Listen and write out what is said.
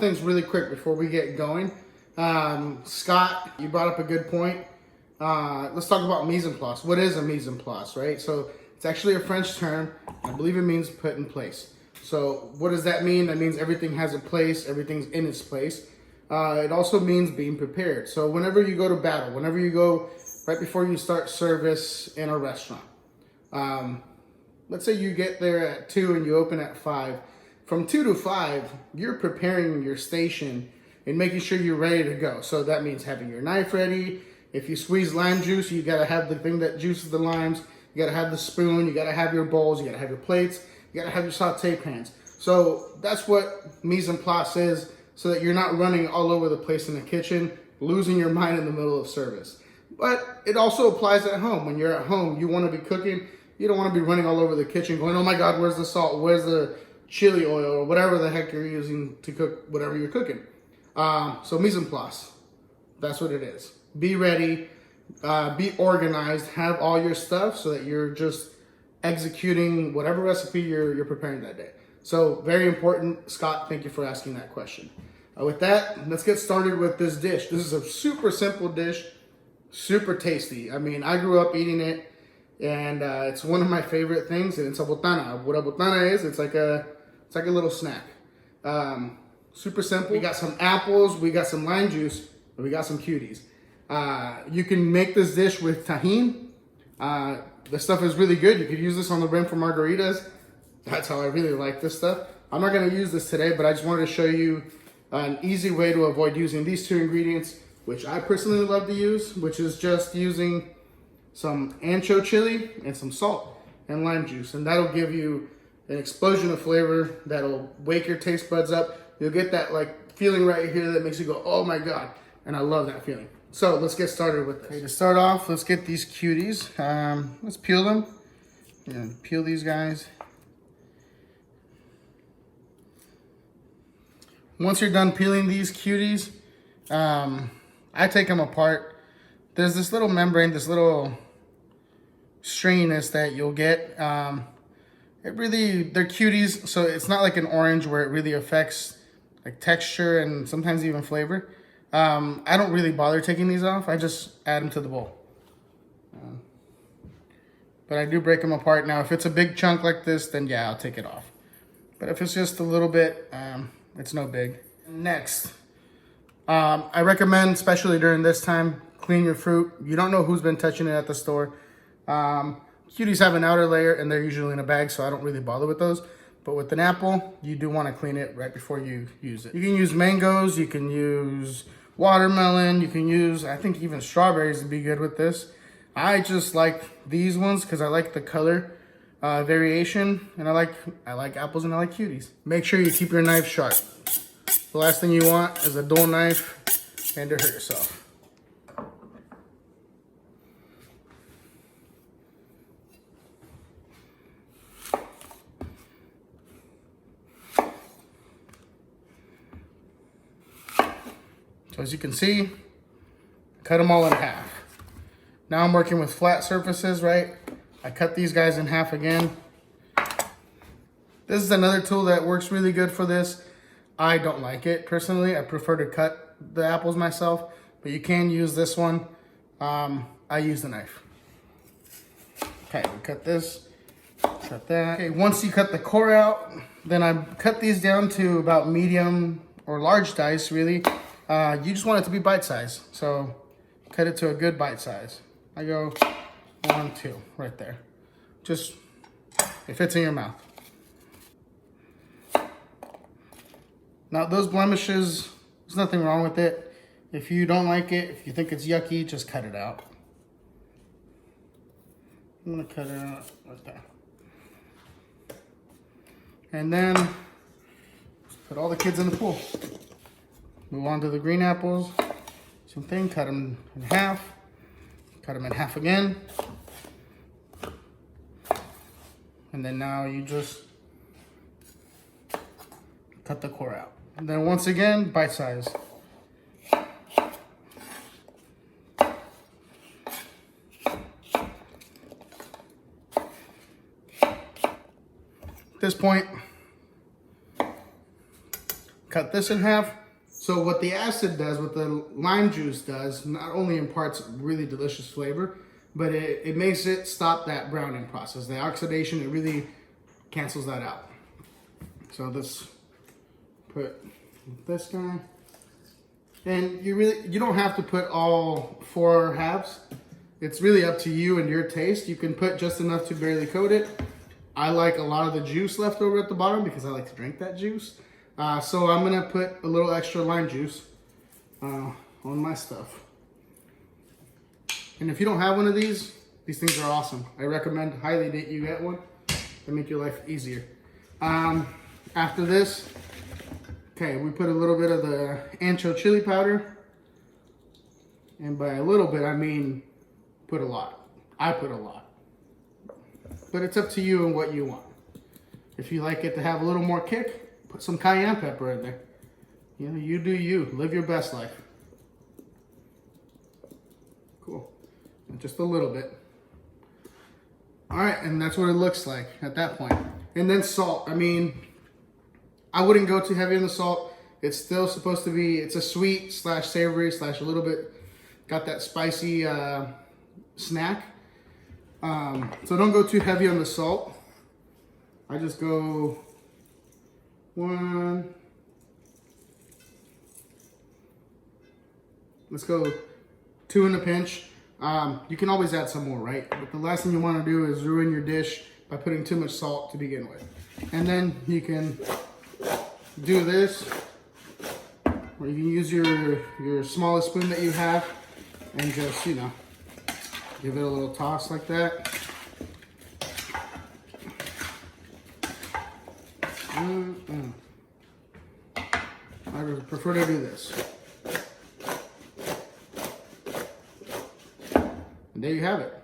things really quick before we get going. Scott, you brought up a good point. Let's talk about mise en place. What is a mise en place, right? So it's actually a French term. I believe it means put in place. So what does that mean? That means everything has a place, everything's in its place. It also means being prepared. So whenever you go to battle, whenever you go right before you start service in a restaurant, let's say you get there at 2 and you open at 5. From 2 to 5, you're preparing your station and making sure you're ready to go. So that means having your knife ready. If you squeeze lime juice, you gotta have the thing that juices the limes. You gotta have the spoon, you gotta have your bowls, you gotta have your plates, you gotta have your saute pans. So that's what mise en place is, so that you're not running all over the place in the kitchen, losing your mind in the middle of service. But it also applies at home. When you're at home, you wanna be cooking. You don't wanna be running all over the kitchen going, oh my God, where's the salt? Where's the chili oil? Or whatever the heck you're using to cook whatever you're cooking. So mise en place, that's what it is. Be ready, be organized, have all your stuff so that you're just executing whatever recipe you're preparing that day. So very important. Scott, thank you for asking that question. With that, let's get started with this dish. This is a super simple dish, super tasty. I mean, I grew up eating it, and it's one of my favorite things, and it's a botana. What a botana is, it's like a little snack. Super simple. We got some apples, we got some lime juice, and we got some cuties. You can make this dish with tahini. The stuff is really good. You could use this on the rim for margaritas. That's how I really like this stuff. I'm not gonna use this today, but I just wanted to show you an easy way to avoid using these two ingredients, which I personally love to use, which is just using some ancho chili and some salt and lime juice. And that'll give you an explosion of flavor that'll wake your taste buds up. You'll get that like feeling right here that makes you go, oh my God. And I love that feeling. So let's get started with this. Okay, to start off, let's get these cuties. Let's peel them. And peel these guys. Once you're done peeling these cuties, I take them apart. There's this little membrane, this little stringiness that you'll get. They're cuties, so it's not like an orange where it really affects like texture and sometimes even flavor. I don't really bother taking these off. I just add them to the bowl. But I do break them apart. Now, if it's a big chunk like this, then yeah, I'll take it off. But if it's just a little bit, it's no big. Next, I recommend, especially during this time, clean your fruit. You don't know who's been touching it at the store. Cuties have an outer layer and they're usually in a bag, so I don't really bother with those. But with an apple, you do want to clean it right before you use it. You can use mangoes, you can use watermelon, you can use, I think even strawberries would be good with this. I just like these ones because I like the color variation, and I like apples and I like cuties. Make sure you keep your knife sharp. The last thing you want is a dull knife and to hurt yourself. So as you can see, cut them all in half. Now I'm working with flat surfaces, right? I cut these guys in half again. This is another tool that works really good for this. I don't like it personally. I prefer to cut the apples myself, but you can use this one. I use the knife. Okay, we cut this, cut that. Okay, once you cut the core out, then I cut these down to about medium or large dice, really. You just want it to be bite size, so cut it to a good bite size. I go 1, 2, right there. Just, it fits in your mouth. Now those blemishes, there's nothing wrong with it. If you don't like it, if you think it's yucky, just cut it out. I'm gonna cut it out like that. And then, put all the kids in the pool. Move on to the green apples. Same thing, cut them in half. Cut them in half again. And then now you just cut the core out. And then once again, bite size. At this point, cut this in half. So what the acid does, what the lime juice does, not only imparts really delicious flavor, but it makes it stop that browning process. The oxidation, it really cancels that out. So let's put this guy. And you don't have to put all 4 halves. It's really up to you and your taste. You can put just enough to barely coat it. I like a lot of the juice left over at the bottom because I like to drink that juice. So I'm gonna put a little extra lime juice on my stuff. And if you don't have one of these things are awesome. I recommend highly that you get one. They make your life easier. After this, okay, we put a little bit of the ancho chili powder. And by a little bit, I mean put a lot. I put a lot. But it's up to you and what you want. If you like it to have a little more kick, put some cayenne pepper in there. You know, you do you. Live your best life. Cool. And just a little bit. All right, and that's what it looks like at that point. And then salt. I mean, I wouldn't go too heavy on the salt. It's still supposed to be, it's a sweet slash savory slash a little bit, got that spicy snack. So don't go too heavy on the salt. I just go 1. Let's go 2 in a pinch. You can always add some more, right? But the last thing you want to do is ruin your dish by putting too much salt to begin with. And then you can do this, or you can use your smallest spoon that you have and just, you know, give it a little toss like that. I would prefer to do this. And there you have it.